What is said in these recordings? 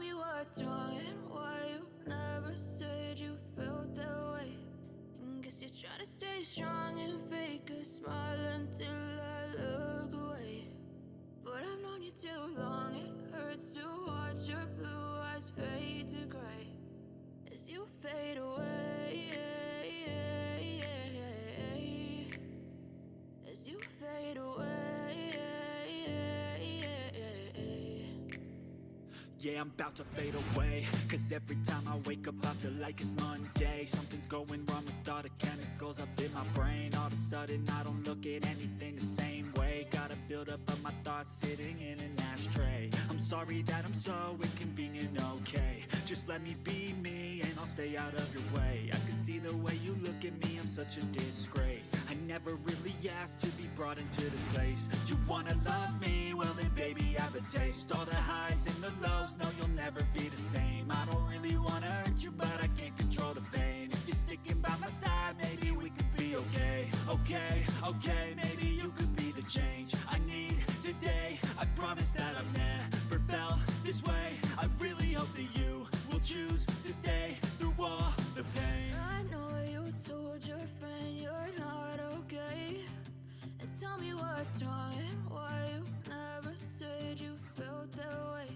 me what's wrong and why you never said you felt that way. And guess you're trying to stay strong and fake a smile until I look away. But I've known you too long, it hurts to watch your blue eyes fade to gray as you fade away, as you fade away. Yeah, I'm about to fade away, cause every time I wake up I feel like it's Monday. Something's going wrong with all the chemicals up in my brain. All of a sudden I don't look at anything the same way. Got a buildup of my thoughts sitting in an ashtray. I'm sorry that I'm so inconvenient, okay. Just let me be me and I'll stay out of your way. I can see the way you look at me, I'm such a disgrace. I never really asked to be brought into this place. You wanna love me? Well then baby I have a taste. All the highs and the lows, no you'll never be the same. I don't really wanna hurt you but I can't control the pain. If you're sticking by my side maybe we could be okay. Okay, maybe you could be the change I need today. I promise that I've never felt this way. I really hope that you will choose to stay through all the pain. I know you told your friend you're not okay, and tell me what's wrong and why you never said you felt that way.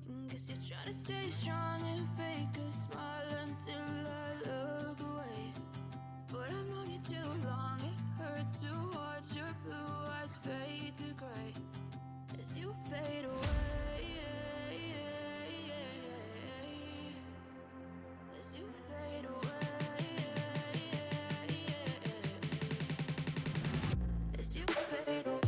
And guess you're trying to stay strong and fake a smile until I look away. But I've known you too long, it hurts to watch your blue eyes fade to gray as you fade away, as you fade away, as you fade away.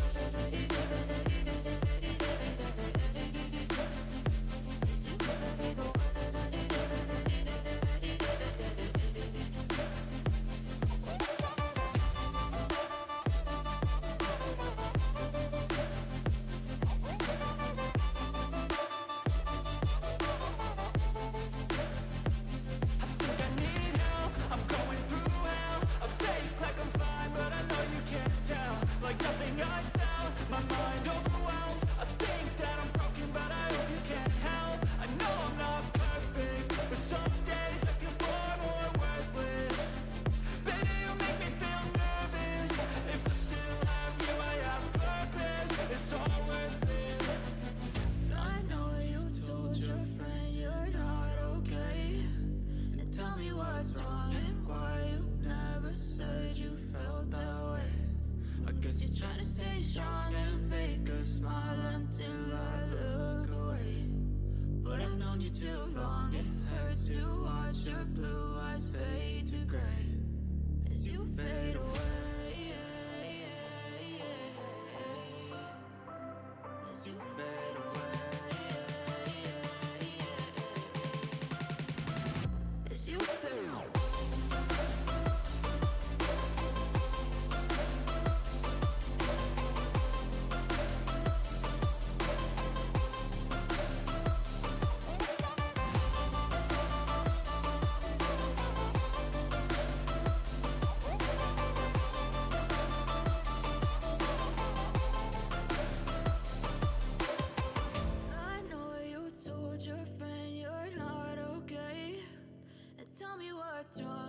Tell me what's wrong.